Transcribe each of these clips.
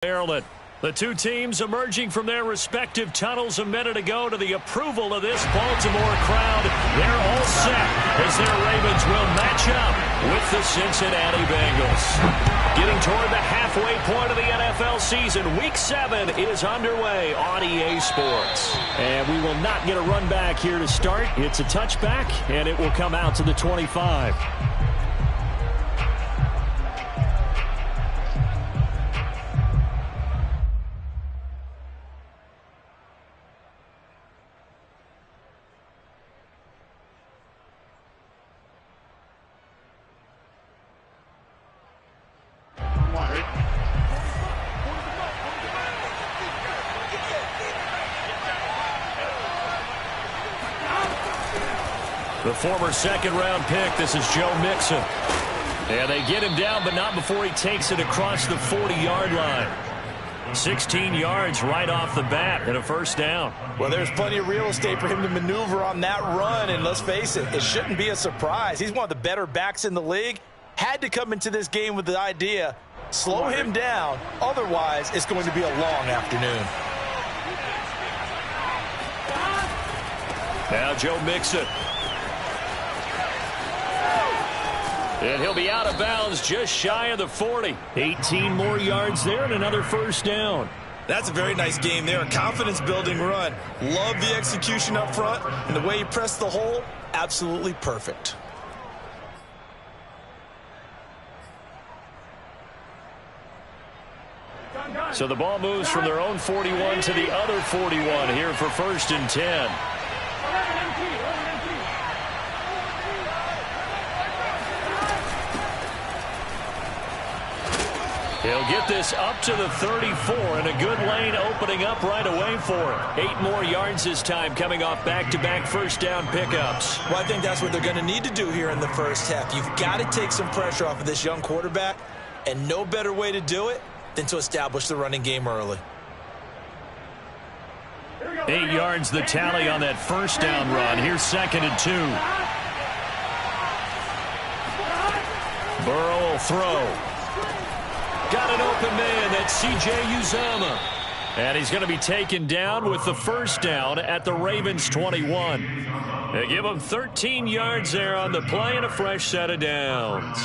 Maryland. The two teams emerging from their respective tunnels a minute ago to the approval of this Baltimore crowd. They're all set as their Ravens will match up with the Cincinnati Bengals. Getting toward the halfway point of the NFL season, Week 7 is underway on EA Sports. And we will not get a run back here to start. It's a touchback, and it will come out to the 25. The former second-round pick, this is Joe Mixon. And they get him down, but not before he takes it across the 40-yard line. 16 yards right off the bat and a first down. Well, there's plenty of real estate for him to maneuver on that run, and let's face it, it shouldn't be a surprise. He's one of the better backs in the league. Had to come into this game with the idea, slow him down, otherwise it's going to be a long afternoon. Now Joe Mixon. And he'll be out of bounds just shy of the 40. 18 more yards there and another first down. That's a very nice game there. A confidence-building run. Love the execution up front, and the way he pressed the hole, absolutely perfect. So the ball moves from their own 41 to the other 41 here for 1st and 10. He'll get this up to the 34, and a good lane opening up right away for him. 8 more yards this time coming off back-to-back first down pickups. Well, I think that's what they're going to need to do here in the first half. You've got to take some pressure off of this young quarterback, and no better way to do it than to establish the running game early. 8 yards the tally on that first down run. Here's 2nd and 2. Burrow will throw. Got an open man. That's C.J. Uzomah. And he's going to be taken down with the first down at the Ravens 21. They give him 13 yards there on the play and a fresh set of downs.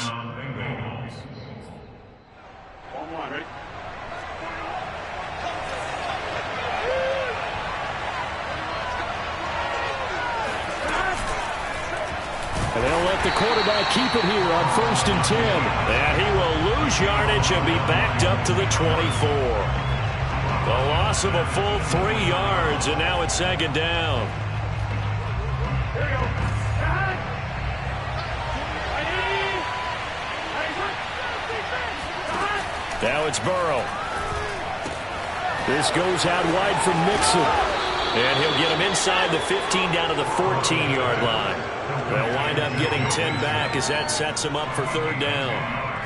And they'll let the quarterback keep it here on 1st and 10. And he will lose yardage and be backed up to the 24. The loss of a full 3 yards, and now it's 2nd down. Now it's Burrow. This goes out wide from Mixon. And he'll get him inside the 15 down to the 14-yard line. They'll wind up getting 10 back as that sets him up for 3rd down.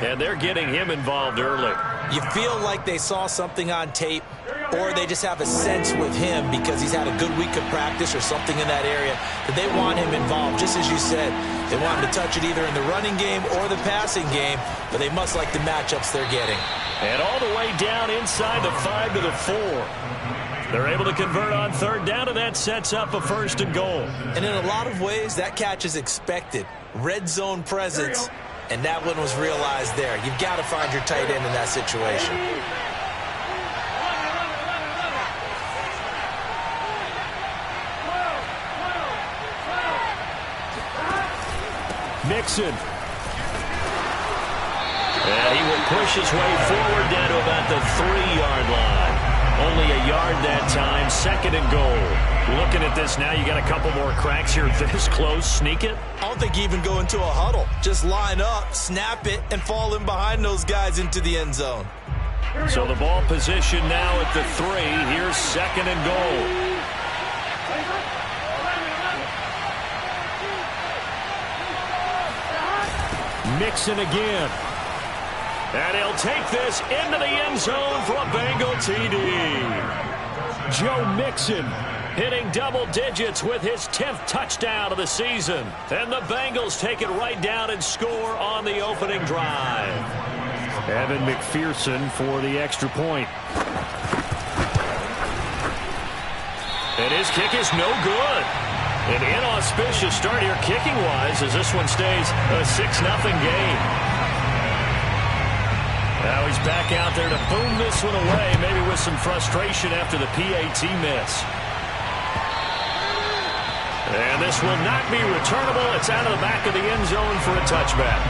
And they're getting him involved early. You feel like they saw something on tape, or they just have a sense with him because he's had a good week of practice or something in that area that they want him involved. Just as you said, they want him to touch it either in the running game or the passing game, but they must like the matchups they're getting. And all the way down inside the 5 to the 4. They're able to convert on 3rd down, and that sets up a 1st and goal. And in a lot of ways, that catch is expected. Red zone presence, and that one was realized there. You've got to find your tight end in that situation. Mixon. And he will push his way forward down to about the 3-yard line. Only a yard that time, 2nd and goal. Looking at this now, you got a couple more cracks here this close. Sneak it? I don't think you even go into a huddle. Just line up, snap it, and fall in behind those guys into the end zone. So the ball position now at the 3. Here's 2nd and goal. Mixon again. And he'll take this into the end zone for a Bengal TD. Joe Mixon hitting double digits with his 10th touchdown of the season. And the Bengals take it right down and score on the opening drive. Evan McPherson for the extra point. And his kick is no good. An inauspicious start here kicking-wise as this one stays a 6-0 game. Now he's back out there to boom this one away, maybe with some frustration after the PAT miss. And this will not be returnable. It's out of the back of the end zone for a touchback.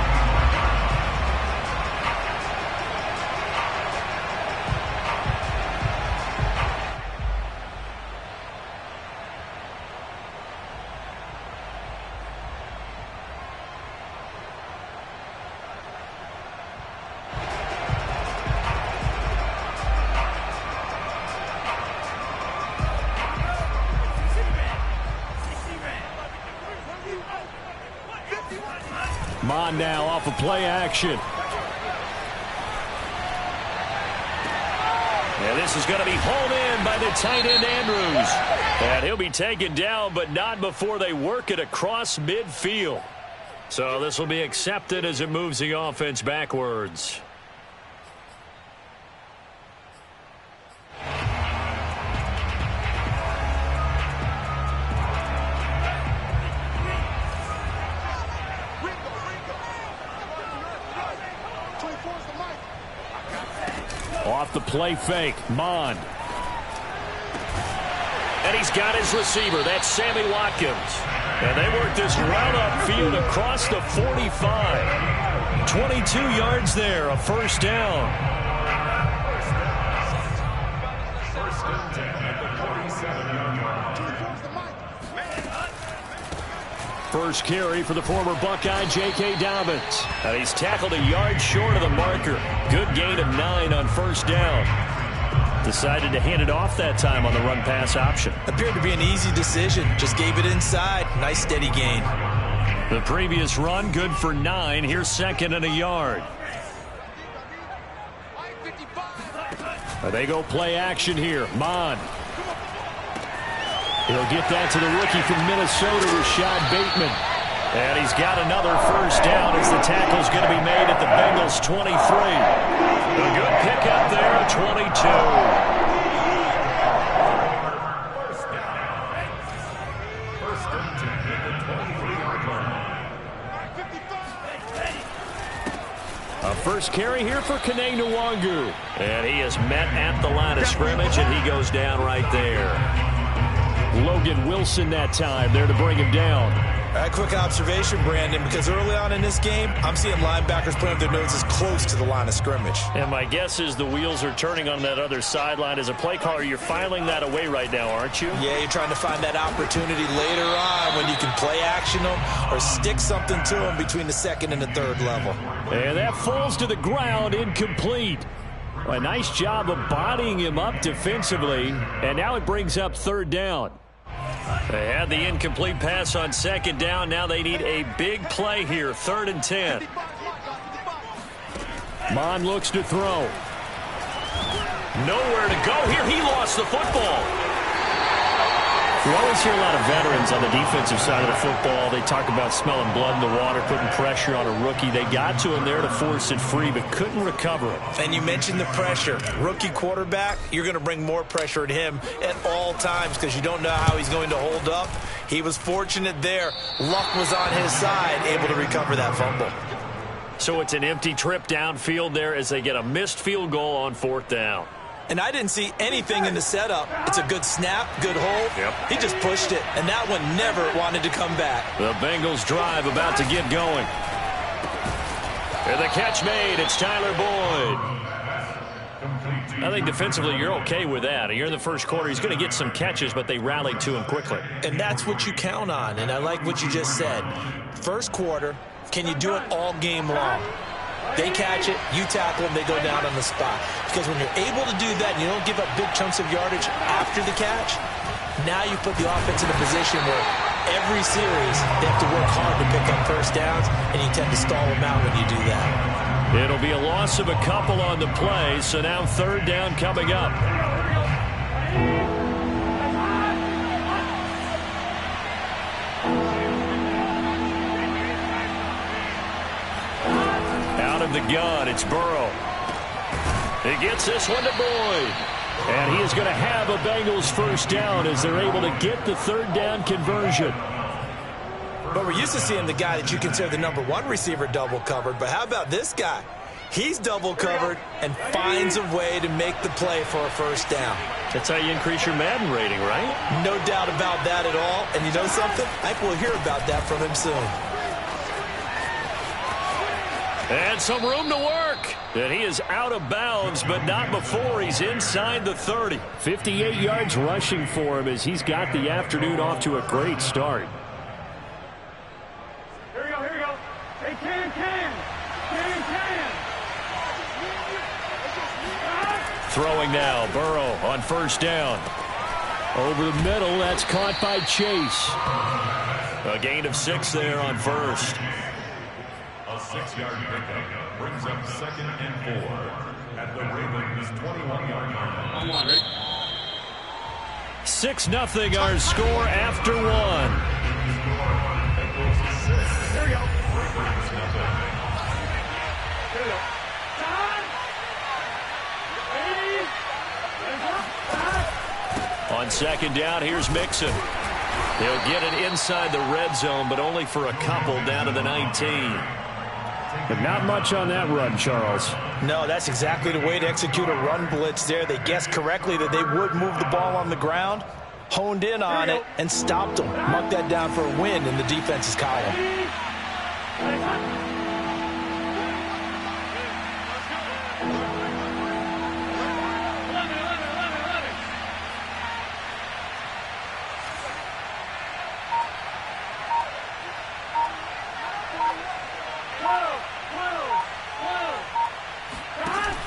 Mond now off of play action. And this is going to be hauled in by the tight end Andrews. And he'll be taken down, but not before they work it across midfield. So this will be accepted as it moves the offense backwards. Off the play fake, Mond. And he's got his receiver. That's Sammy Watkins. And they work this route upfield across the 45. 22 yards there, a first down. First carry for the former Buckeye, J.K. Dobbins. And he's tackled a yard short of the marker. Good gain of 9 on first down. Decided to hand it off that time on the run-pass option. Appeared to be an easy decision. Just gave it inside. Nice steady gain. The previous run, good for 9. Here's second and a yard. They go play action here. Mond. He'll get that to the rookie from Minnesota, Rashad Bateman. And he's got another first down as the tackle's going to be made at the Bengals' 23. A good pickup there at 22. A first carry here for Kene Nwangu. And he is met at the line of scrimmage, and he goes down right there. Logan Wilson that time there to bring him down. A quick observation, Brandon, because early on in this game, I'm seeing linebackers putting up their noses close to the line of scrimmage. And my guess is the wheels are turning on that other sideline. As a play caller, you're filing that away right now, aren't you? Yeah, you're trying to find that opportunity later on when you can play action them or stick something to them between the second and the third level. And that falls to the ground, incomplete. A nice job of bodying him up defensively, and now it brings up third down. They had the incomplete pass on second down. Now they need a big play here, 3rd and 10. Mond looks to throw. Nowhere to go here. He lost the football. We always hear a lot of veterans on the defensive side of the football. They talk about smelling blood in the water, putting pressure on a rookie. They got to him there to force it free, but couldn't recover it. And you mentioned the pressure. Rookie quarterback, you're going to bring more pressure at him at all times because you don't know how he's going to hold up. He was fortunate there. Luck was on his side, able to recover that fumble. So it's an empty trip downfield there as they get a missed field goal on 4th down. And I didn't see anything in the setup. It's a good snap, good hold. Yep. He just pushed it, and that one never wanted to come back. The Bengals drive about to get going. And the catch made. It's Tyler Boyd. I think defensively you're okay with that. You're in the first quarter. He's going to get some catches, but they rallied to him quickly. And that's what you count on, and I like what you just said. First quarter, can you do it all game long? They catch it, you tackle them, they go down on the spot. Because when you're able to do that and you don't give up big chunks of yardage after the catch, now you put the offense in a position where every series they have to work hard to pick up first downs, and you tend to stall them out when you do that. It'll be a loss of a couple on the play, so now 3rd down coming up. Out of the gun, it's Burrow. He gets this one to Boyd. And he is going to have a Bengals first down as they're able to get the third down conversion. But we're used to seeing the guy that you consider the #1 receiver double covered. But how about this guy? He's double covered and finds a way to make the play for a first down. That's how you increase your Madden rating, right? No doubt about that at all. And you know something? I think we'll hear about that from him soon. And some room to work. And he is out of bounds, but not before he's inside the 30. 58 yards rushing for him as he's got the afternoon off to a great start. Here we go. Hey, can. Throwing now, Burrow on first down. Over the middle, that's caught by Chase. A gain of 6 there on first. A 6-yard pickup brings up 2nd and 4 at the Ravens' 21-yard line. 6-0 our score after 1. Here we go. On second down, here's Mixon. He'll get it inside the red zone, but only for a couple down to the 19. But not much on that run, Charles. No, that's exactly the way to execute a run blitz there. They guessed correctly that they would move the ball on the ground, honed in on it, and stopped them. Marked that down for a win in the defense's column.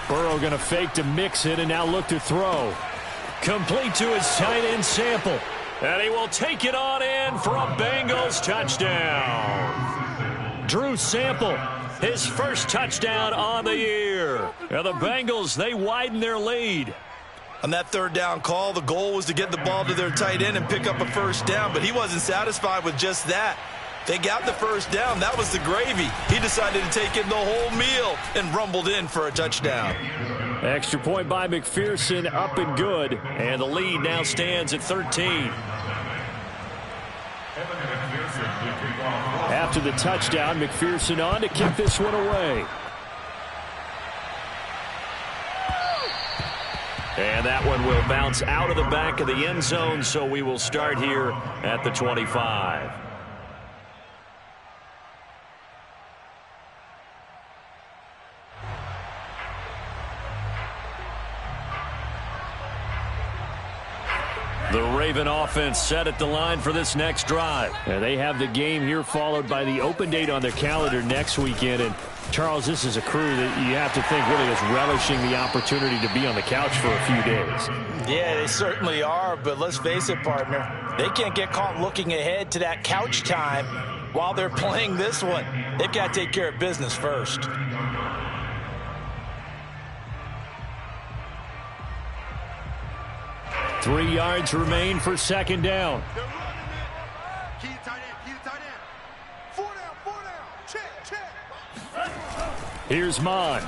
Burrow going to fake to Mixon and now look to throw. Complete to his tight end Sample. And he will take it on in for a Bengals touchdown. Drew Sample, his first touchdown on the year. And the Bengals, they widen their lead. On that third down call, the goal was to get the ball to their tight end and pick up a first down, but he wasn't satisfied with just that. They got the first down. That was the gravy. He decided to take in the whole meal and rumbled in for a touchdown. Extra point by McPherson, up and good. And the lead now stands at 13. After the touchdown, McPherson on to kick this one away. And that one will bounce out of the back of the end zone, so we will start here at the 25. The Raven offense set at the line for this next drive. And they have the game here followed by the open date on their calendar next weekend. And, Charles, this is a crew that you have to think really is relishing the opportunity to be on the couch for a few days. Yeah, they certainly are, but let's face it, partner. They can't get caught looking ahead to that couch time while they're playing this one. They've got to take care of business first. 3 yards remain for second down. Keep tight end. 4 down. Check. Here's Mon.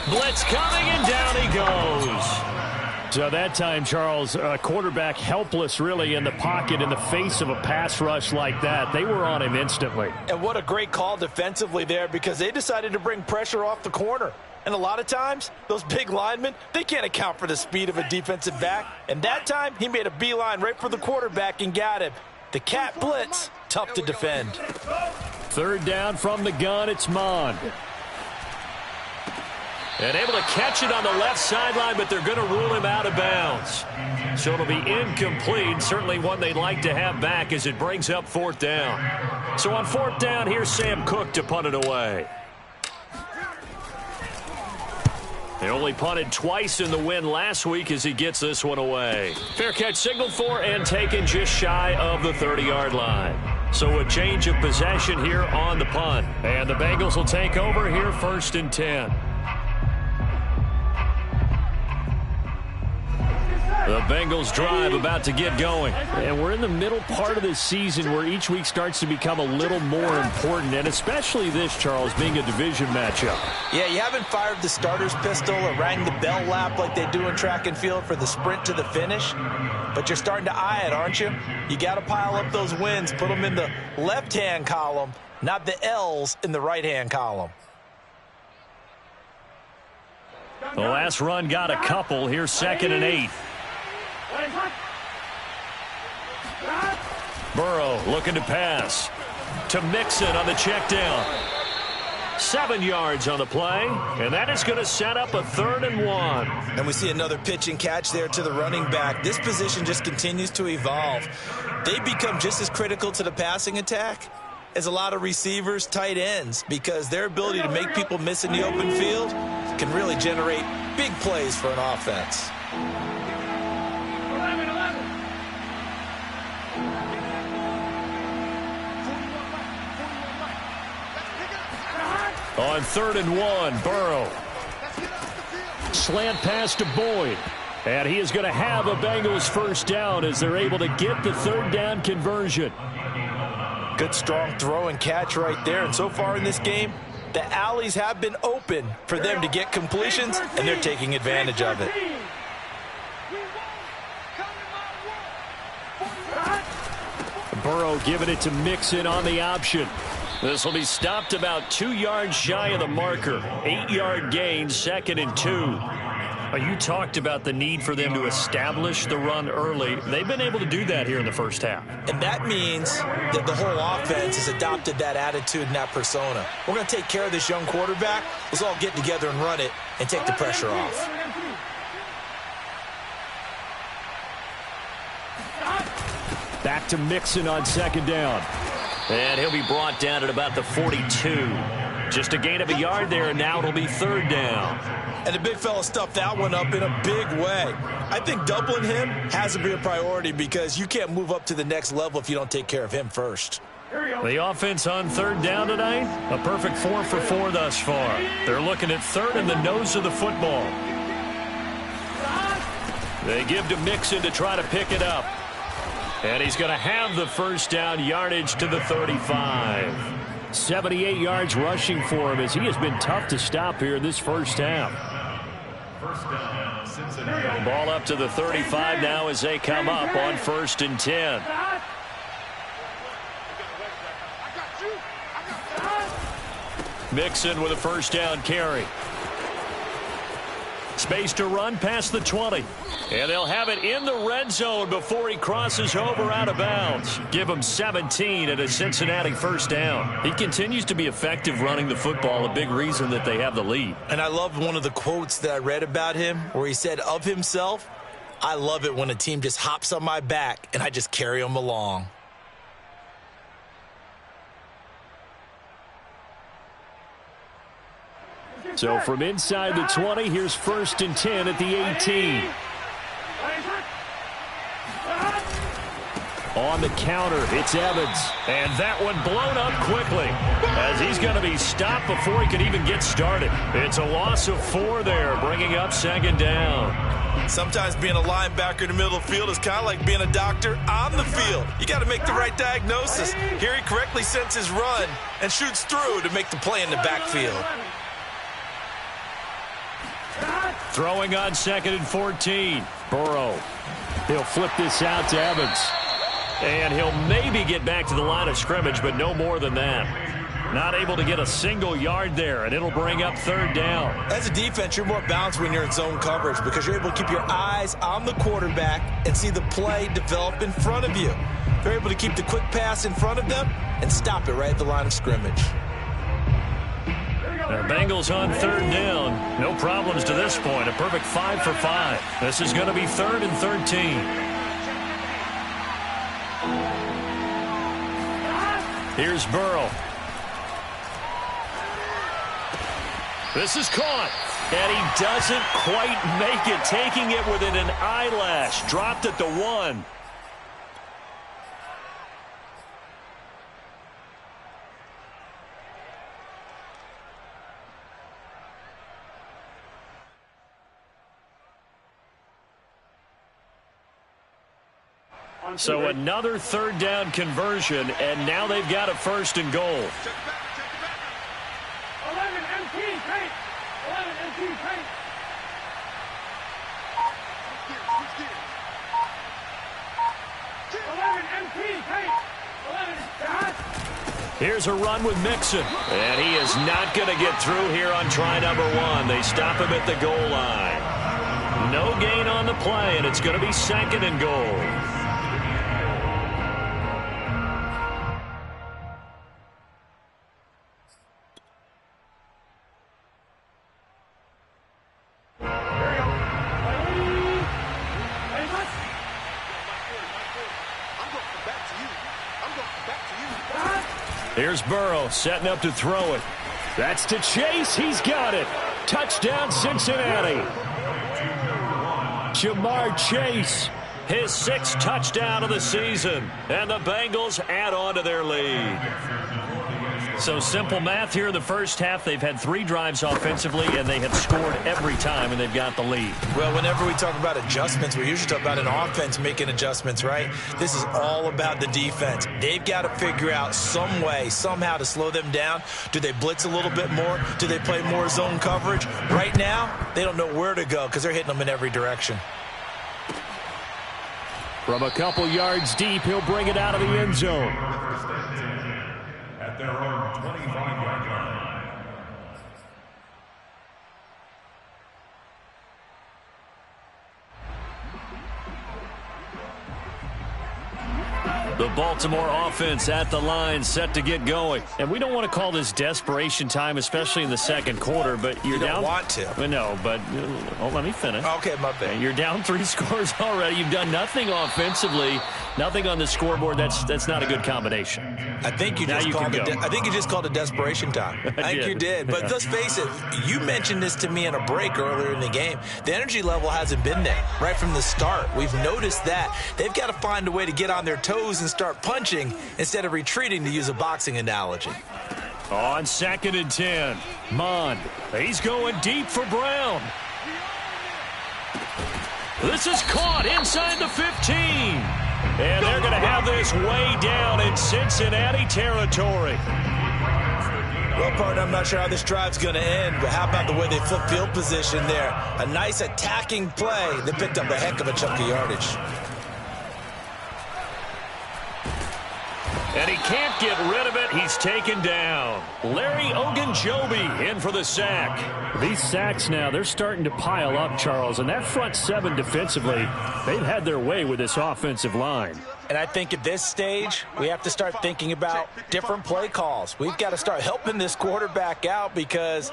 Blitz coming, and down he goes. So that time, Charles, a quarterback helpless really in the pocket in the face of a pass rush like that. They were on him instantly. And what a great call defensively there, because they decided to bring pressure off the corner. And a lot of times, those big linemen, they can't account for the speed of a defensive back. And that time, he made a beeline right for the quarterback and got him. The cat blitz, tough to defend. Third down from the gun, it's Mond. And able to catch it on the left sideline, but they're going to rule him out of bounds. So it'll be incomplete, certainly one they'd like to have back as it brings up fourth down. So on fourth down, here's Sam Cook to punt it away. They only punted twice in the win last week as he gets this one away. Fair catch signaled for and taken just shy of the 30-yard line. So a change of possession here on the punt. And the Bengals will take over here first and 10. The Bengals drive about to get going. And we're in the middle part of this season where each week starts to become a little more important, and especially this, Charles, being a division matchup. Yeah, you haven't fired the starter's pistol or rang the bell lap like they do in track and field for the sprint to the finish, but you're starting to eye it, aren't you? You got to pile up those wins, put them in the left-hand column, not the L's in the right-hand column. The last run got a couple. Here's 2nd and 8. Burrow looking to pass to Mixon on the check down. 7 yards on the play, and that is going to set up a 3rd and 1. And we see another pitch and catch there to the running back. This position just continues to evolve. They become just as critical to the passing attack as a lot of receivers, tight ends, because their ability to make people miss in the open field can really generate big plays for an offense. On 3rd and 1, Burrow. Slant pass to Boyd. And he is going to have a Bengals first down as they're able to get the 3rd down conversion. Good strong throw and catch right there. And so far in this game, the alleys have been open for them to get completions, and they're taking advantage of it. Burrow giving it to Mixon on the option. This will be stopped about 2 yards shy of the marker. 8-yard gain, 2nd and 2. You talked about the need for them to establish the run early. They've been able to do that here in the first half. And that means that the whole offense has adopted that attitude and that persona. We're going to take care of this young quarterback. Let's all get together and run it and take the pressure off. Back to Mixon on 2nd down. And he'll be brought down at about the 42. Just a gain of a yard there, and now it'll be 3rd down. And the big fella stuffed that one up in a big way. I think doubling him has to be a priority because you can't move up to the next level if you don't take care of him first. The offense on 3rd down tonight, a perfect 4 for 4 thus far. They're looking at 3rd in the nose of the football. They give to Mixon to try to pick it up. And he's going to have the first down, yardage to the 35. 78 yards rushing for him as he has been tough to stop here in this first half. First down, Cincinnati. Ball up to the 35 now as they come up on 1st and 10. Mixon with a first down carry. Space to run past the 20. And they'll have it in the red zone before he crosses over out of bounds. Give him 17 at a Cincinnati first down. He continues to be effective running the football, a big reason that they have the lead. And I love one of the quotes that I read about him where he said of himself, "I love it when a team just hops on my back and I just carry them along." So from inside the 20, here's 1st and 10 at the 18. On the counter, it's Evans. And that one blown up quickly as he's going to be stopped before he can even get started. It's a loss of 4 there, bringing up 2nd down. Sometimes being a linebacker in the middle of the field is kind of like being a doctor on the field. You got to make the right diagnosis. Here he correctly sends his run and shoots through to make the play in the backfield. Throwing on 2nd and 14. Burrow. He'll flip this out to Evans. And he'll maybe get back to the line of scrimmage, but no more than that. Not able to get a single yard there, and it'll bring up 3rd down. As a defense, you're more balanced when you're in zone coverage because you're able to keep your eyes on the quarterback and see the play develop in front of you. They're able to keep the quick pass in front of them and stop it right at the line of scrimmage. The Bengals on 3rd down. No problems to this point. A perfect 5 for 5. This is going to be 3rd and 13. Here's Burrow. This is caught. And he doesn't quite make it. Taking it within an eyelash. Dropped at the 1. So another third down conversion, and now they've got a 1st and goal. 11 MT paint. 11 MT paint. Switch gears. 11 MT paint. 11 dot. Here's a run with Mixon, and he is not going to get through here on try number 1. They stop him at the goal line. No gain on the play, and it's going to be 2nd and goal. Here's Burrow setting up to throw it. That's to Chase. He's got it. Touchdown, Cincinnati. Jamar Chase, his 6th touchdown of the season. And the Bengals add on to their lead. So simple math here in the first half. They've had 3 drives offensively, and they have scored every time, and they've got the lead. Well, whenever we talk about adjustments, we usually talk about an offense making adjustments, right? This is all about the defense. They've got to figure out some way, somehow to slow them down. Do they blitz a little bit more? Do they play more zone coverage? Right now, they don't know where to go because they're hitting them in every direction. From a couple yards deep, he'll bring it out of the end zone. At their own 25-yard line. The Baltimore offense at the line, set to get going. And we don't want to call this desperation time, especially in the second quarter, but you're down. You don't want to. No, but let me finish. Okay, my bad. You're down 3 scores already. You've done nothing offensively, nothing on the scoreboard. That's not a good combination. I think you just called it. I think you just called it desperation time. I think you did. But let's face it. You mentioned this to me in a break earlier in the game. The energy level hasn't been there right from the start. We've noticed that. They've got to find a way to get on their toes and start punching instead of retreating, to use a boxing analogy. On 2nd and 10, Mond. He's going deep for Brown. This is caught inside the 15. And they're going to have this way down in Cincinnati territory. Well, partner, I'm not sure how this drive's going to end, but how about the way they flip field position there? A nice attacking play that picked up a heck of a chunk of yardage. And he can't get rid of it. He's taken down. Larry Ogunjobi in for the sack. These sacks now, they're starting to pile up, Charles. And that front 7 defensively, they've had their way with this offensive line. And I think at this stage, we have to start thinking about different play calls. We've got to start helping this quarterback out because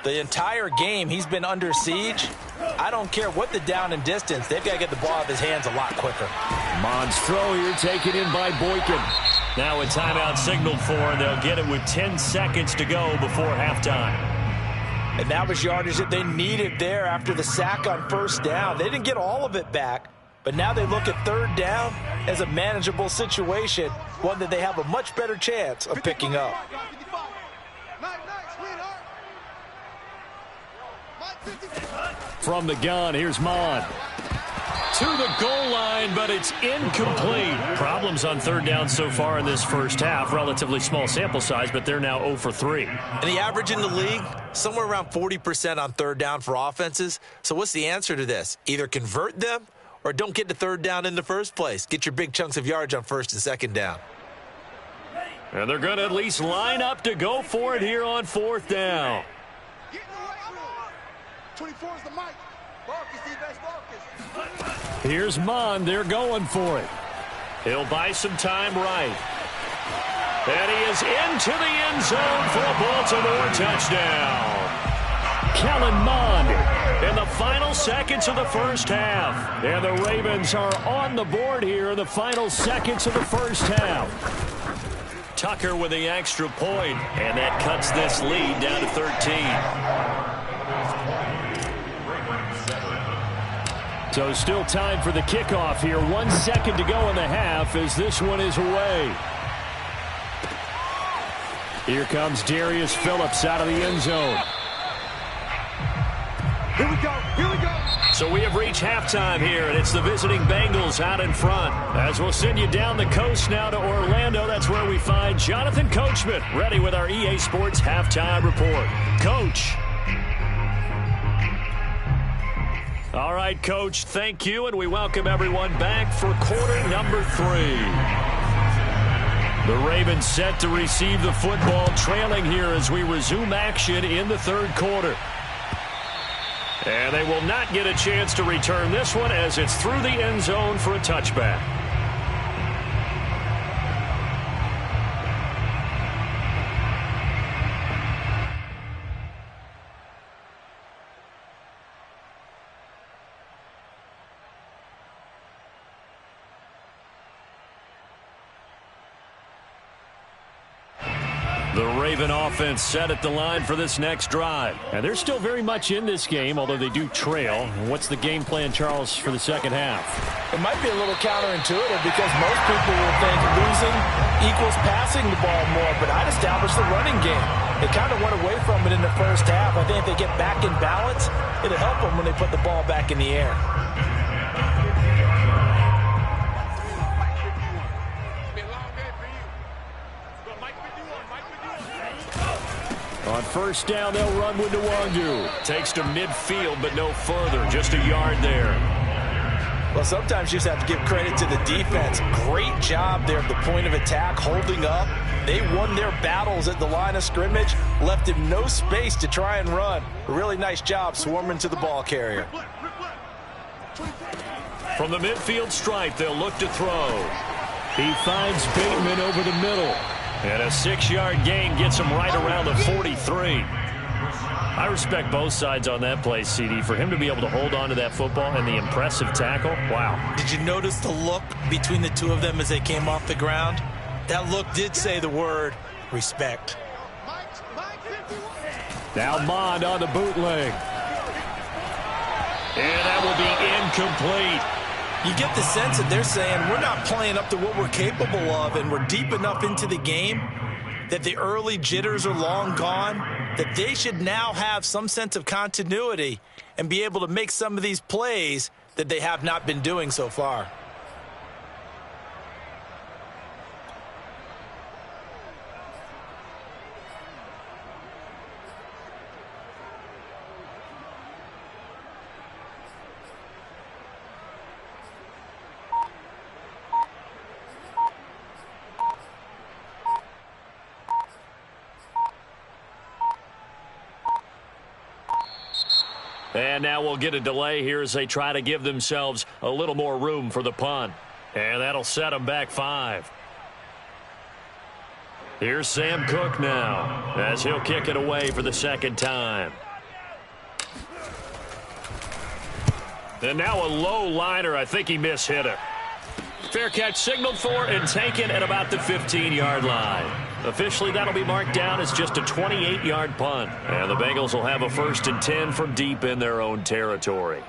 the entire game he's been under siege. I don't care what the down and distance. They've got to get the ball out of his hands a lot quicker. Mond's throw here taken in by Boykin. Now a timeout signaled for, and they'll get it with 10 seconds to go before halftime. And that was yardage that they needed there after the sack on 1st down. They didn't get all of it back, but now they look at 3rd down as a manageable situation, one that they have a much better chance of picking up. From the gun, here's Mond. To the goal line, but it's incomplete. Problems on 3rd down so far in this first half. Relatively small sample size, but they're now 0 for 3. And the average in the league, somewhere around 40% on 3rd down for offenses. So what's the answer to this? Either convert them or don't get to 3rd down in the first place. Get your big chunks of yardage on 1st and 2nd down. And they're going to at least line up to go for it here on 4th down. 24 is the mic. Marcus, defense, Marcus. Here's Mond. They're going for it. He'll buy some time right. And he is into the end zone for a Baltimore touchdown. Kellen Mond In the final seconds of the first half. And the Ravens are on the board here in the final seconds of the first half. Tucker with the extra point, and that cuts this lead down to 13. So still time for the kickoff here. 1 second to go in the half as this one is away. Here comes Darius Phillips out of the end zone. Here we go. Here we go. So we have reached halftime here, and it's the visiting Bengals out in front. As we'll send you down the coast now to Orlando, that's where we find Jonathan Coachman, ready with our EA Sports Halftime Report. Coach. All right, Coach, thank you, and we welcome everyone back for quarter number 3. The Ravens set to receive the football, trailing here as we resume action in the third quarter. And they will not get a chance to return this one as it's through the end zone for a touchback. The Raven offense set at the line for this next drive. And they're still very much in this game, although they do trail. What's the game plan, Charles, for the second half? It might be a little counterintuitive because most people will think losing equals passing the ball more, but I'd establish the running game. They kind of went away from it in the first half. I think if they get back in balance, it'll help them when they put the ball back in the air. On first down, they'll run with Nwangu. Takes to midfield, but no further. Just a yard there. Well, sometimes you just have to give credit to the defense. Great job there at the point of attack, holding up. They won their battles at the line of scrimmage, left him no space to try and run. A really nice job swarming to the ball carrier. From the midfield stripe, they'll look to throw. He finds Bateman over the middle. And a 6-yard gain gets him right around the 43. I respect both sides on that play, CD. For him to be able to hold on to that football and the impressive tackle, wow. Did you notice the look between the two of them as they came off the ground? That look did say the word respect. Now Mond on the bootleg. And that will be incomplete. You get the sense that they're saying we're not playing up to what we're capable of, and we're deep enough into the game that the early jitters are long gone, that they should now have some sense of continuity and be able to make some of these plays that they have not been doing so far. And now we'll get a delay here as they try to give themselves a little more room for the punt. And that'll set them back 5. Here's Sam Cook now as he'll kick it away for the second time. And now a low liner. I think he mishit it. Fair catch signaled for and taken at about the 15-yard line. Officially, that'll be marked down as just a 28-yard punt. And the Bengals will have a 1st and 10 from deep in their own territory.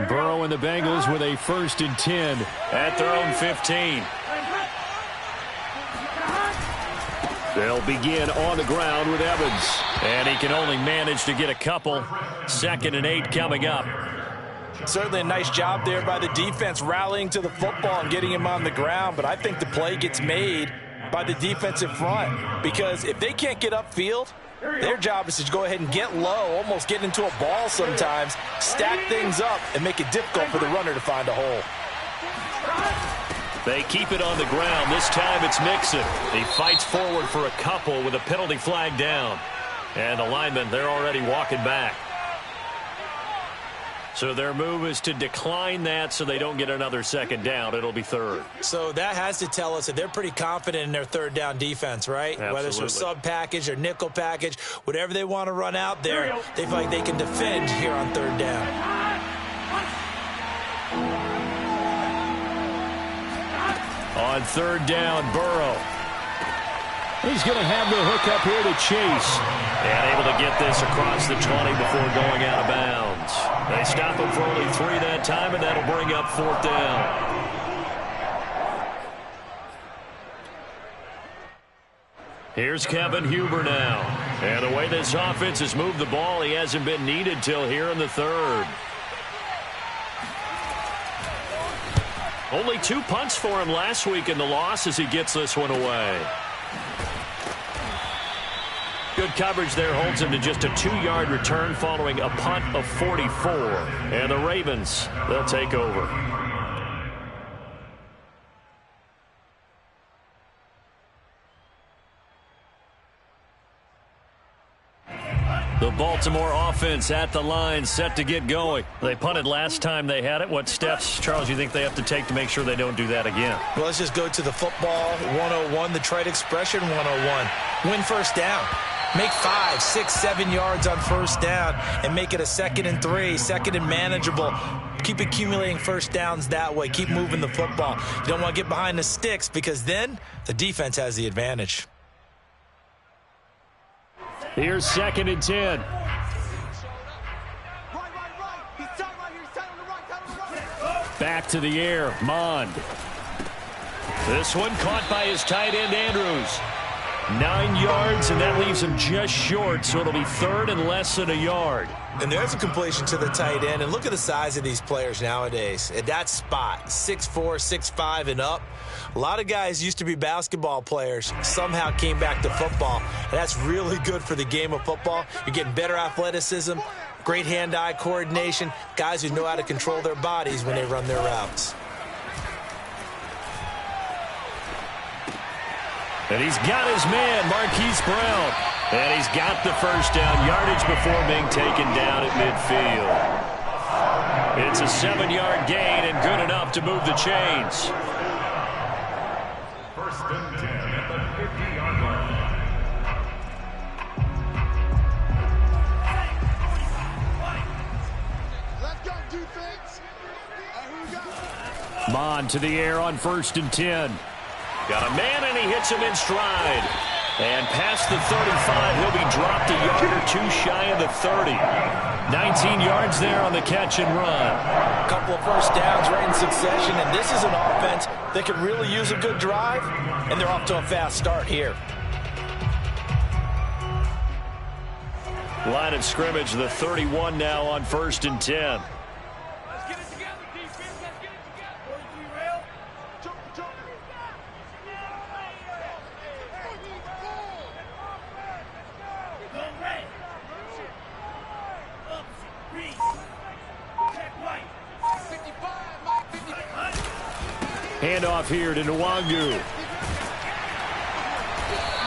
Burrow and the Bengals with a 1st and 10 at their own 15. They'll begin on the ground with Evans. And he can only manage to get a couple. 2nd and 8 coming up. Certainly a nice job there by the defense rallying to the football and getting him on the ground, but I think the play gets made by the defensive front because if they can't get upfield, their job is to go ahead and get low, almost get into a ball sometimes, stack things up, and make it difficult for the runner to find a hole. They keep it on the ground. This time it's Mixon. He fights forward for a couple with a penalty flag down. And the linemen, they're already walking back. So their move is to decline that so they don't get another 2nd down. It'll be 3rd. So that has to tell us that they're pretty confident in their 3rd down defense, right? Absolutely. Whether it's a sub package or nickel package, whatever they want to run out there, they feel like they can defend here on 3rd down. On 3rd down, Burrow. He's going to have the hook up here to Chase. And able to get this across the 20 before going out of bounds. They stop him for only 3 that time, and that'll bring up 4th down. Here's Kevin Huber now. And the way this offense has moved the ball, he hasn't been needed till here in the third. Only 2 punts for him last week in the loss as he gets this one away. Good coverage there holds him to just a 2-yard return following a punt of 44. And the Ravens, they'll take over. The Baltimore offense at the line, set to get going. They punted last time they had it. What steps, Charles, you think they have to take to make sure they don't do that again? Well, let's just go to the football 101, the trade expression 101. Win first down. Make 5, 6, 7 yards on first down and make it a 2nd and 3, 2nd and manageable. Keep accumulating first downs that way. Keep moving the football. You don't want to get behind the sticks because then the defense has the advantage. Here's 2nd and 10. Back to the air, Mond. This one caught by his tight end, Andrews. 9 yards, and that leaves him just short, so it'll be 3rd and less than a yard. And there's a completion to the tight end. And look at the size of these players nowadays. At that spot, 6'4", 6'5", and up. A lot of guys used to be basketball players, somehow came back to football. And that's really good for the game of football. You're getting better athleticism, great hand-eye coordination, guys who know how to control their bodies when they run their routes. And he's got his man, Marquise Brown. And he's got the first down, yardage before being taken down at midfield. It's a 7-yard gain and good enough to move the chains. First and 10 at the 50-yard line. Let's go, defense. Who got? Mond to the air on 1st and 10. Got a man, and he hits him in stride. And past the 35, he'll be dropped a yard or 2 shy of the 30. 19 yards there on the catch and run. A couple of first downs right in succession, and this is an offense that could really use a good drive, and they're off to a fast start here. Line of scrimmage, the 31 now on 1st and 10. Let's get it together, defense. Let's get it together. Jump, jump. Handoff here to Nwangu.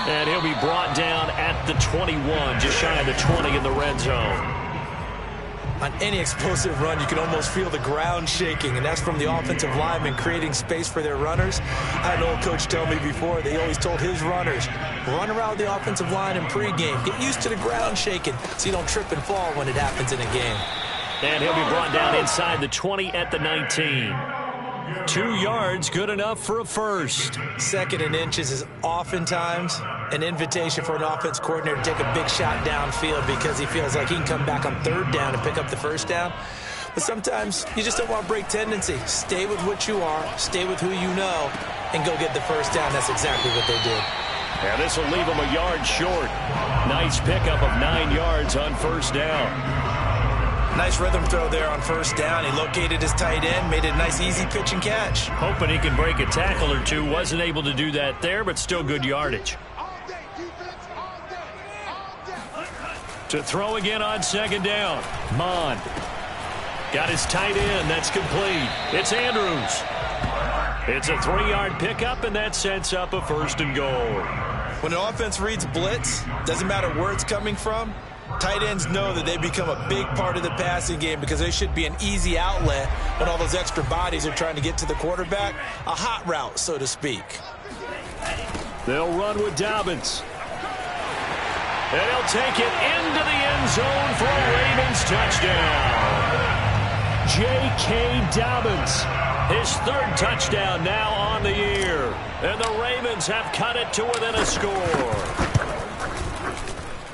And he'll be brought down at the 21, just shy of the 20 in the red zone. On any explosive run, you can almost feel the ground shaking, and that's from the offensive linemen creating space for their runners. I had an old coach tell me before, they always told his runners, run around the offensive line in pregame. Get used to the ground shaking so you don't trip and fall when it happens in a game. And he'll be brought down inside the 20 at the 19. 2 yards, good enough for a first. 2nd and inches is oftentimes an invitation for an offense coordinator to take a big shot downfield because he feels like he can come back on 3rd down and pick up the first down. But sometimes you just don't want to break tendency. Stay with what you are, stay with who you know, and go get the first down. That's exactly what they did. And this will leave him a yard short. Nice pickup of 9 yards on first down. Nice rhythm throw there on first down. He located his tight end, made it a nice easy pitch and catch. Hoping he can break a tackle or two. Wasn't able to do that there, but still good yardage. All day, defense. All day. All day. To throw again on 2nd down. Mond. Got his tight end. That's complete. It's Andrews. It's a 3-yard pickup, and that sets up a 1st and goal. When an offense reads blitz, doesn't matter where it's coming from, tight ends know that they become a big part of the passing game because they should be an easy outlet when all those extra bodies are trying to get to the quarterback. A hot route, so to speak. They'll run with Dobbins. And he'll take it into the end zone for a Ravens touchdown. J.K. Dobbins, his 3rd touchdown now on the year. And the Ravens have cut it to within a score.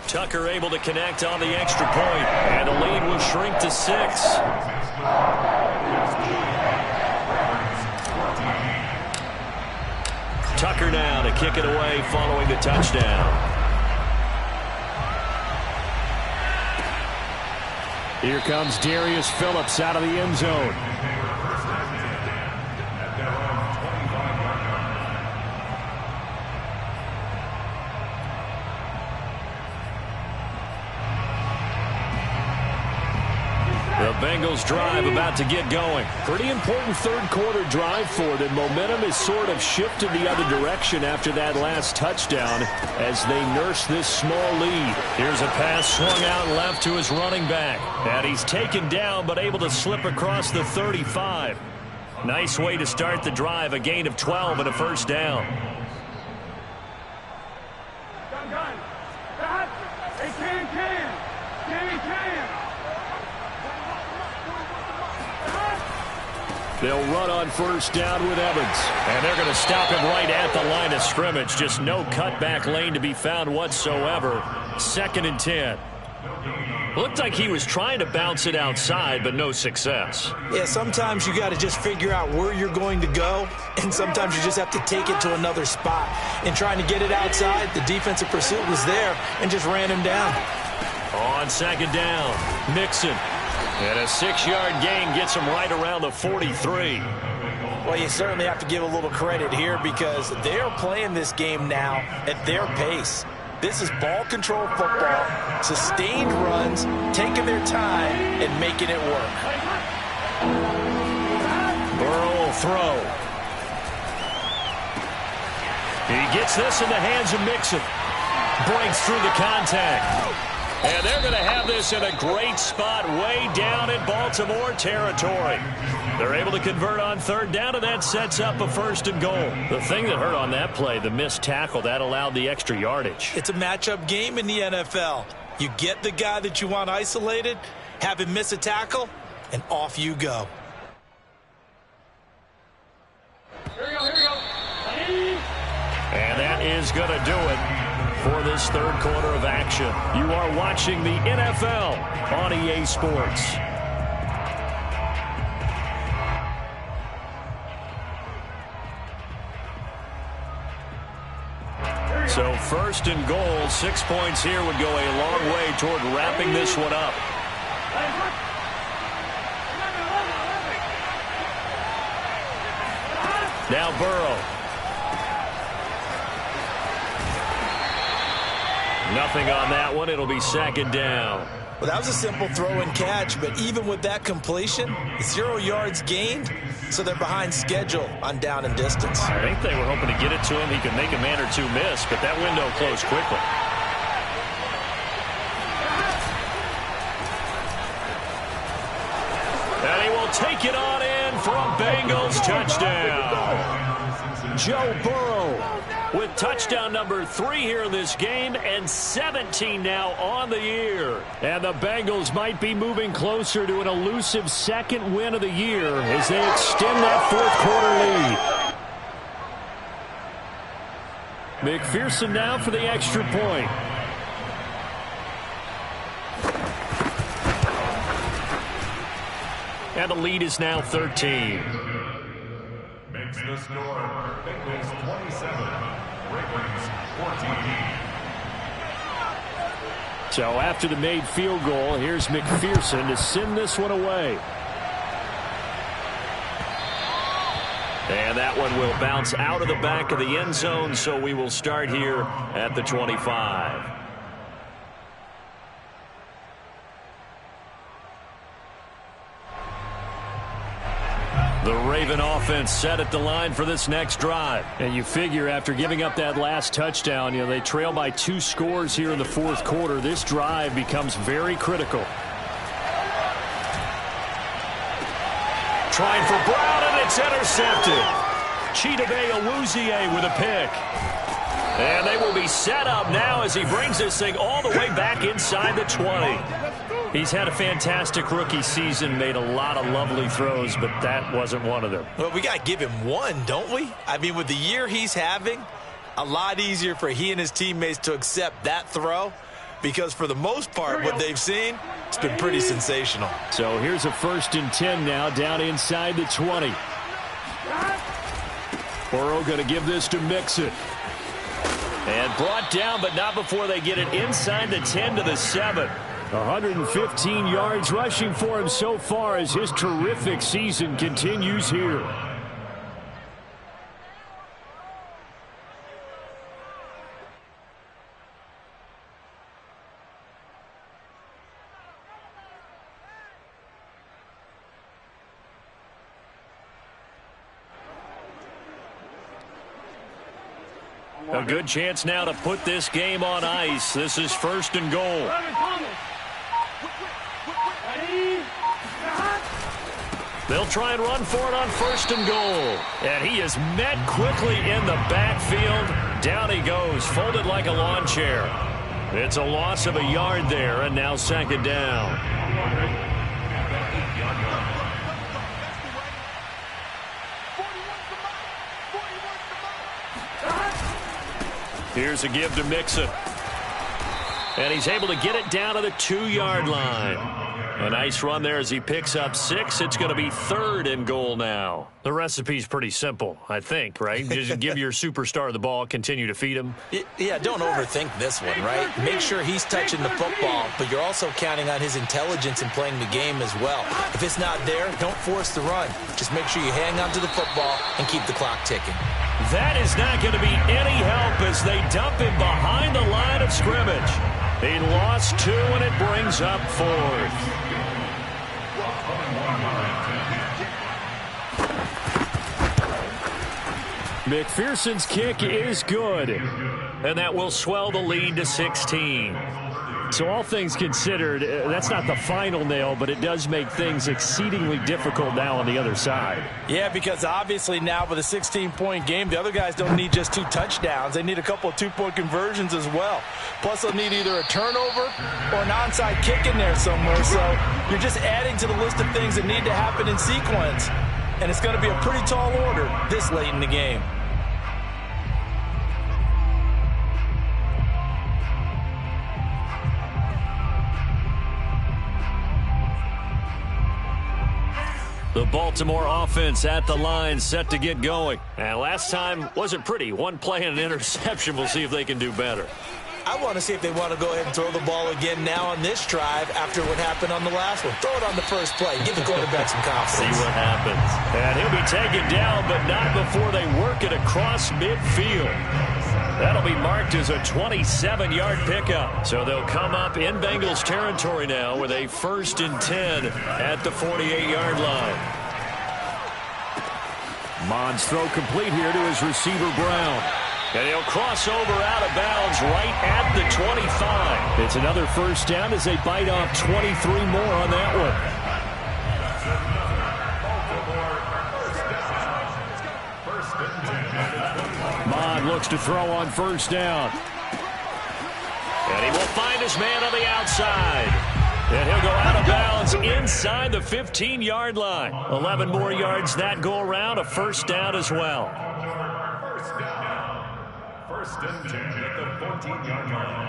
Tucker able to connect on the extra point, and the lead will shrink to 6. Tucker now to kick it away following the touchdown. Here comes Darius Phillips out of the end zone. The Bengals drive about to get going. Pretty important third quarter drive for them. Momentum has sort of shifted the other direction after that last touchdown as they nurse this small lead. Here's a pass swung out left to his running back. And he's taken down but able to slip across the 35. Nice way to start the drive. A gain of 12 and a first down. They'll run on first down with Evans. And they're going to stop him right at the line of scrimmage. Just no cutback lane to be found whatsoever. 2nd and 10. Looked like he was trying to bounce it outside, but no success. Yeah, sometimes you got to just figure out where you're going to go, and sometimes you just have to take it to another spot. In trying to get it outside, the defensive pursuit was there and just ran him down. On 2nd down, Mixon. And a 6-yard gain gets him right around the 43. Well, you certainly have to give a little credit here because they are playing this game now at their pace. This is ball control football, sustained runs, taking their time and making it work. Burrow will throw. He gets this in the hands of Mixon. Breaks through the contact. And they're going to have this in a great spot way down in Baltimore territory. They're able to convert on 3rd down, and that sets up a 1st and goal. The thing that hurt on that play, the missed tackle, that allowed the extra yardage. It's a matchup game in the NFL. You get the guy that you want isolated, have him miss a tackle, and off you go. Here we go. And that is going to do it for this 3rd quarter of action. You are watching the NFL on EA Sports. So 1st and goal, 6 points here would go a long way toward wrapping this one up. Now Burrow. Nothing on that one. It'll be 2nd down. Well, that was a simple throw and catch, but even with that completion, 0 yards gained, so they're behind schedule on down and distance. I think they were hoping to get it to him. He could make a man or two miss, but that window closed quickly. And he will take it on in for a Bengals touchdown. Joe Burrow with touchdown number 3 here in this game, and 17 now on the year. And the Bengals might be moving closer to an elusive 2nd win of the year as they extend that 4th quarter lead. McPherson now for the extra point. And the lead is now 13. Makes the score Bengals 27, Ravens 14. So after the made field goal, here's McPherson to send this one away. And that one will bounce out of the back of the end zone, so we will start here at the 25. The Raven offense set at the line for this next drive. And you figure after giving up that last touchdown, they trail by 2 scores here in the 4th quarter. This drive becomes very critical. Trying for Brown, and it's intercepted. Chidobe Awuzie with a pick. And they will be set up now as he brings this thing all the way back inside the 20. He's had a fantastic rookie season, made a lot of lovely throws, but that wasn't one of them. Well, we got to give him one, don't we? I mean, with the year he's having, a lot easier for he and his teammates to accept that throw because for the most part, what they've seen, it's been pretty sensational. So here's a 1st and 10 now down inside the 20. Burrow going to give this to Mixon. And brought down, but not before they get it inside the 10 to the 7. 115 yards rushing for him so far as his terrific season continues here. A good chance now to put this game on ice. This is 1st and goal. They'll try and run for it on 1st and goal. And he is met quickly in the backfield. Down he goes, folded like a lawn chair. It's a loss of a yard there, and now 2nd down. Here's a give to Mixon. And he's able to get it down to the 2-yard line. A nice run there as he picks up 6. It's going to be 3rd and goal now. The recipe's pretty simple, I think, right? Just give your superstar the ball, continue to feed him. Yeah, don't overthink this one, right? Make sure he's touching the football, but you're also counting on his intelligence in playing the game as well. If it's not there, don't force the run. Just make sure you hang on to the football and keep the clock ticking. That is not going to be any help as they dump him behind the line of scrimmage. He lost 2, and it brings up 4th. McPherson's kick is good. And that will swell the lead to 16. So all things considered, that's not the final nail, but it does make things exceedingly difficult now on the other side. Yeah, because obviously now with a 16-point game, the other guys don't need just 2 touchdowns. They need a couple of 2-point conversions as well. Plus, they'll need either a turnover or an onside kick in there somewhere. So you're just adding to the list of things that need to happen in sequence. And it's going to be a pretty tall order this late in the game. The Baltimore offense at the line, set to get going. And last time wasn't pretty. 1 play and an interception. We'll see if they can do better. I want to see if they want to go ahead and throw the ball again now on this drive after what happened on the last one. Throw it on the first play. Give the quarterback some confidence. See what happens. And he'll be taken down, but not before they work it across midfield. That'll be marked as a 27-yard pickup. So they'll come up in Bengals territory now with a 1st and 10 at the 48-yard line. Mond's throw complete here to his receiver, Brown. And he'll cross over out of bounds right at the 25. It's another 1st down as they bite off 23 more on that one. Mond looks to throw on 1st down. And he will find his man on the outside. And he'll go out of bounds inside the 15-yard line. 11 more yards that go around, a 1st down as well. 1st and 10 at the 14-yard line.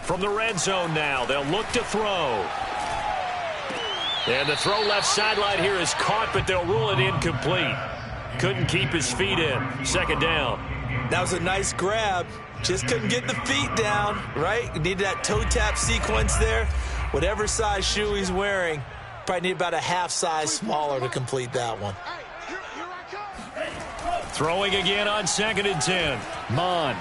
From the red zone now, they'll look to throw. And the throw left sideline here is caught, but they'll rule it incomplete. Couldn't keep his feet in. 2nd down. That was a nice grab. Just couldn't get the feet down, right? Needed that toe tap sequence there. Whatever size shoe he's wearing, probably need about a half size smaller to complete that one. Throwing again on 2nd and 10. Mond.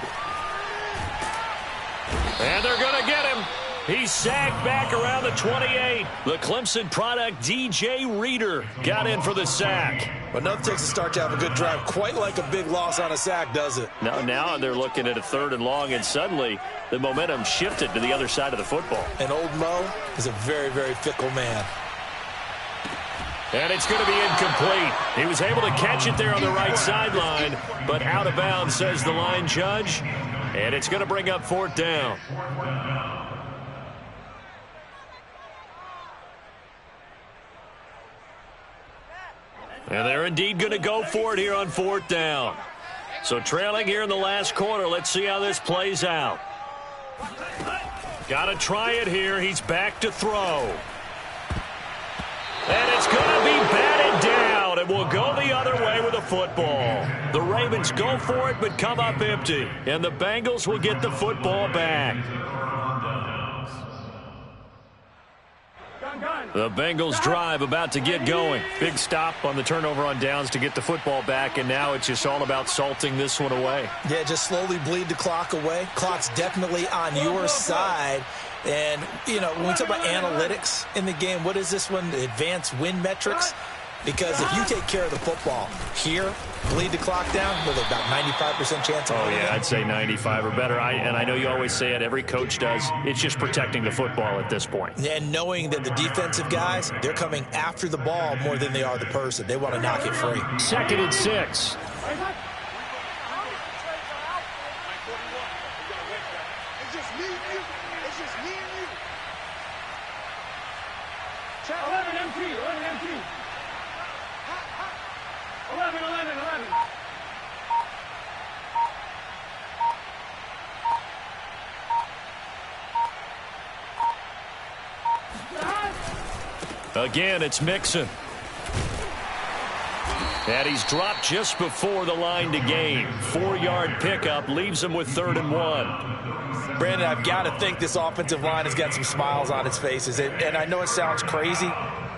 And they're going to get him. He's sacked back around the 28. The Clemson product, DJ Reader, got in for the sack. But nothing takes a start to have a good drive quite like a big loss on a sack, does it? Now they're looking at a 3rd and long, and suddenly the momentum shifted to the other side of the football. And old Mo is a very, very fickle man. And it's going to be incomplete. He was able to catch it there on the right sideline, but out of bounds, says the line judge. And it's going to bring up 4th down. And they're indeed going to go for it here on 4th down. So trailing here in the last quarter. Let's see how this plays out. Got to try it here. He's back to throw. And it's going to be batted down. It will go the other way with the football. The Ravens go for it but come up empty. And the Bengals will get the football back. The Bengals drive about to get going. Big stop on the turnover on downs to get the football back, and now it's just all about salting this one away. Yeah, just slowly bleed the clock away. Clock's definitely on your side. And, you know, when we talk about analytics in the game, what is this one? The advanced win metrics? Because if you take care of the football here, bleed the clock down, with about 95% chance of winning. I'd say 95 or better. And I know you always say it, every coach does. It's just protecting the football at this point. And knowing that the defensive guys, they're coming after the ball more than they are the person. They want to knock it free. 2nd and 6. Again, it's Mixon. And he's dropped just before the line to gain. 4-yard pickup leaves him with 3rd and 1. Brandon, I've got to think this offensive line has got some smiles on its faces. And I know it sounds crazy,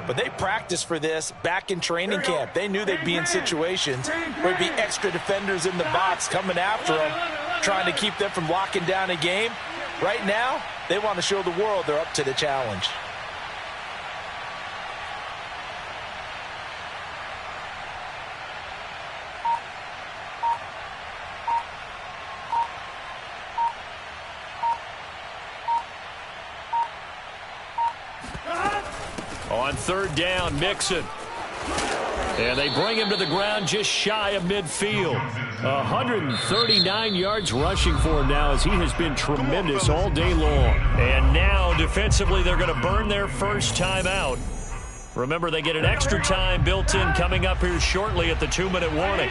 but they practiced for this back in training camp. They knew they'd be in situations where there'd be extra defenders in the box coming after them, trying to keep them from locking down a game. Right now, they want to show the world they're up to the challenge. On 3rd down, Mixon. And they bring him to the ground just shy of midfield. 139 yards rushing for him now, as he has been tremendous all day long. And now, defensively, they're going to burn their first time out. Remember, they get an extra time built in coming up here shortly at the 2-minute warning.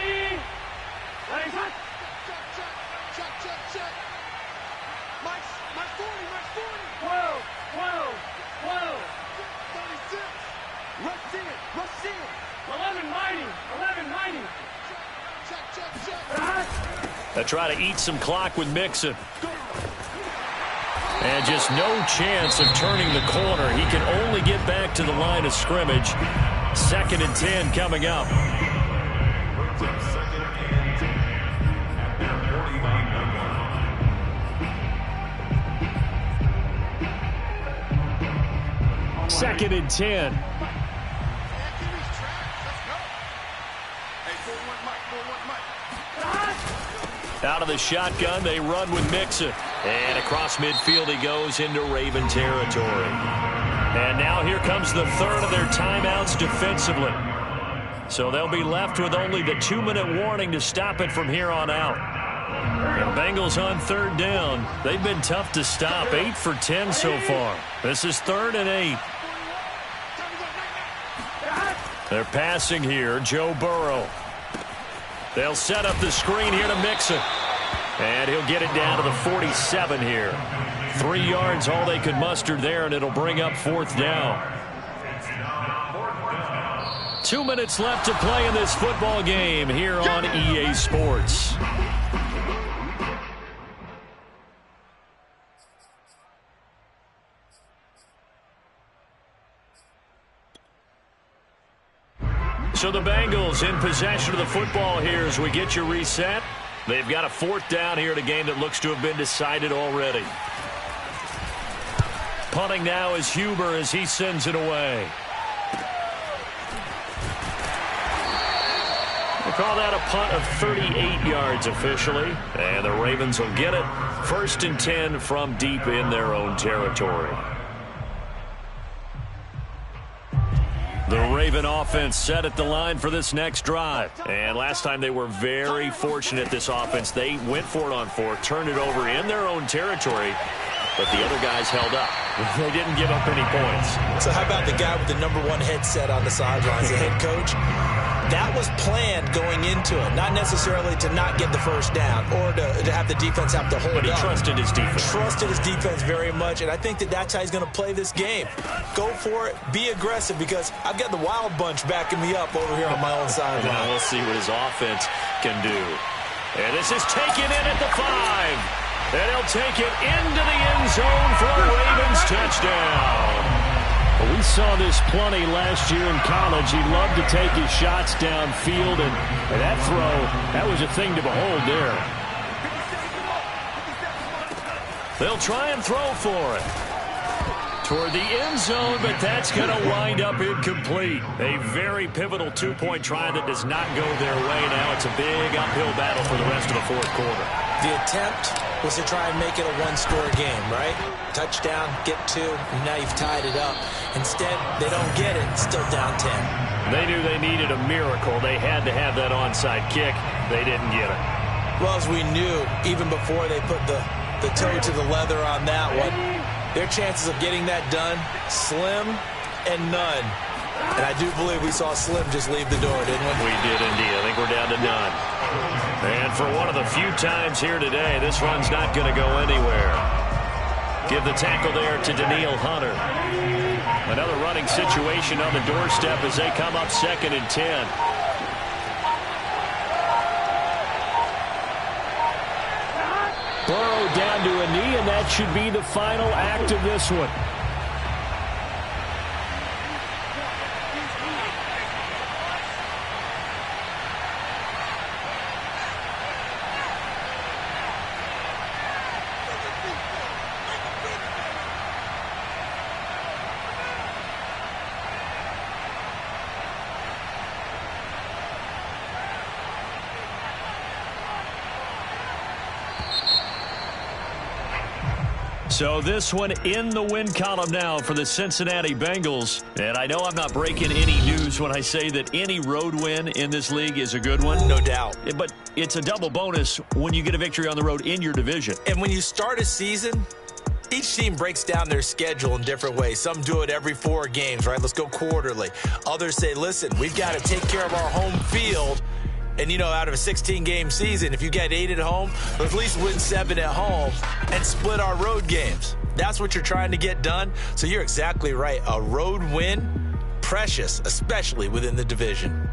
They try to eat some clock with Mixon. And just no chance of turning the corner. He can only get back to the line of scrimmage. 2nd and 10 coming up. Second and 10. Out of the shotgun, they run with Mixon. And across midfield he goes into Raven territory. And now here comes the 3rd of their timeouts defensively. So they'll be left with only the 2-minute warning to stop it from here on out. The Bengals on 3rd down. They've been tough to stop. 8 for 10 so far. This is 3rd and 8. They're passing here. Joe Burrow. They'll set up the screen here to Mixon. And he'll get it down to the 47 here. 3 yards all they could muster there, and it'll bring up 4th down. 2 minutes left to play in this football game here on EA Sports. So the Bengals in possession of the football here as we get you reset. They've got a 4th down here in a game that looks to have been decided already. Punting now is Huber as he sends it away. We'll call that a punt of 38 yards officially. And the Ravens will get it. 1st and 10 from deep in their own territory. The Raven offense set at the line for this next drive. And last time they were very fortunate, this offense. They went for it on 4th, turned it over in their own territory, but the other guys held up. They didn't give up any points. So how about the guy with the #1 headset on the sidelines, the head coach? That was planned going into it, not necessarily to not get the first down or to have the defense have to hold up. But he trusted his defense. Trusted his defense very much, and I think that's how he's going to play this game. Go for it. Be aggressive, because I've got the Wild Bunch backing me up over here on my own sideline. We'll see what his offense can do. And this is taken in at the 5. And he'll take it into the end zone for a Ravens touchdown. Well, we saw this plenty last year in college. He loved to take his shots downfield, and that throw, that was a thing to behold there. They'll try and throw for it toward the end zone, but that's going to wind up incomplete. A very pivotal two-point try that does not go their way. Now it's a big uphill battle for the rest of the fourth quarter. The attempt was to try and make it a one-score game, right? Touchdown, get 2, and now you've tied it up. Instead, they don't get it, still down 10. They knew they needed a miracle. They had to have that onside kick. They didn't get it. Well, as we knew, even before they put the toe to the leather on that one, their chances of getting that done, slim and none. And I do believe we saw Slim just leave the door, didn't we? We did indeed. I think we're down to none. And for one of the few times here today, this run's not going to go anywhere. Give the tackle there to Danielle Hunter. Another running situation on the doorstep as they come up 2nd and 10. Burrow down to a knee, and that should be the final act of this one. So this one in the win column now for the Cincinnati Bengals. And I know I'm not breaking any news when I say that any road win in this league is a good one. No doubt. But it's a double bonus when you get a victory on the road in your division. And when you start a season, each team breaks down their schedule in different ways. Some do it every 4 games, right? Let's go quarterly. Others say, listen, we've got to take care of our home field. And, you know, out of a 16-game season, if you get 8 at home, let's at least win 7 at home and split our road games. That's what you're trying to get done. So you're exactly right. A road win, precious, especially within the division.